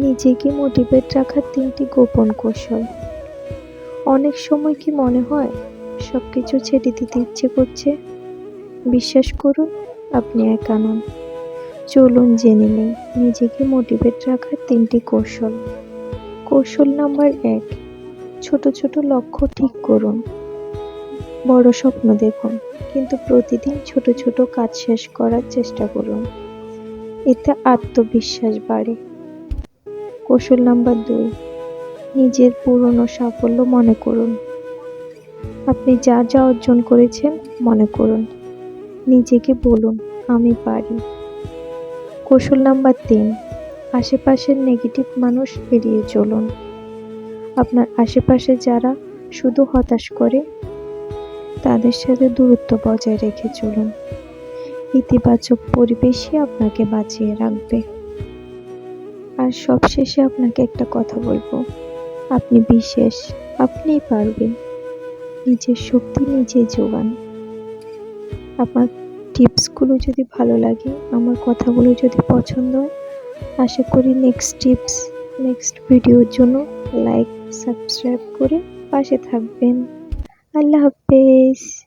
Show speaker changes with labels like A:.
A: নিজেকে মোটিভেট রাখার ৩টি গোপন কৌশল। অনেক সময় কি মনে হয় সবকিছু ছেড়ে দিতে ইচ্ছে করছে? বিশ্বাস করুন, আপনি একা নন। চলুন জেনে নিই নিজেকে মোটিভেট রাখার ৩টি কৌশল। কৌশল নাম্বার ১, ছোট ছোট লক্ষ্য ঠিক করুন। বড় স্বপ্ন দেখুন, কিন্তু প্রতিদিন ছোট ছোট কাজ শেষ করার চেষ্টা করুন। এতে আত্মবিশ্বাস বাড়ে। কৌশল নাম্বার ২, নিজের পুরনো সাফল্য মনে করুন। আপনি যা যা অর্জন করেছেন মনে করুন। নিজেকে বলুন, আমি পারি। কৌশল নাম্বার ৩, আশেপাশের নেগেটিভ মানুষ এড়িয়ে চলুন। আপনার আশেপাশে যারা শুধু হতাশ করে, তাদের সাথে দূরত্ব বজায় রেখে চলুন। ইতিবাচক পরিবেশই আপনাকে বাঁচিয়ে রাখবে। আর সবশেষে আপনাকে একটা কথা বলবো, আপনি বিশেষ, আপনিই পারবেন। নিজের শক্তি নিজেই যোগান। আমার টিপসগুলো যদি ভালো লাগে, আমার কথাগুলো যদি পছন্দ হয়, আশা করি নেক্সট ভিডিওর জন্য লাইক সাবস্ক্রাইব করে পাশে থাকবেন। আল্লাহ হাফেজ।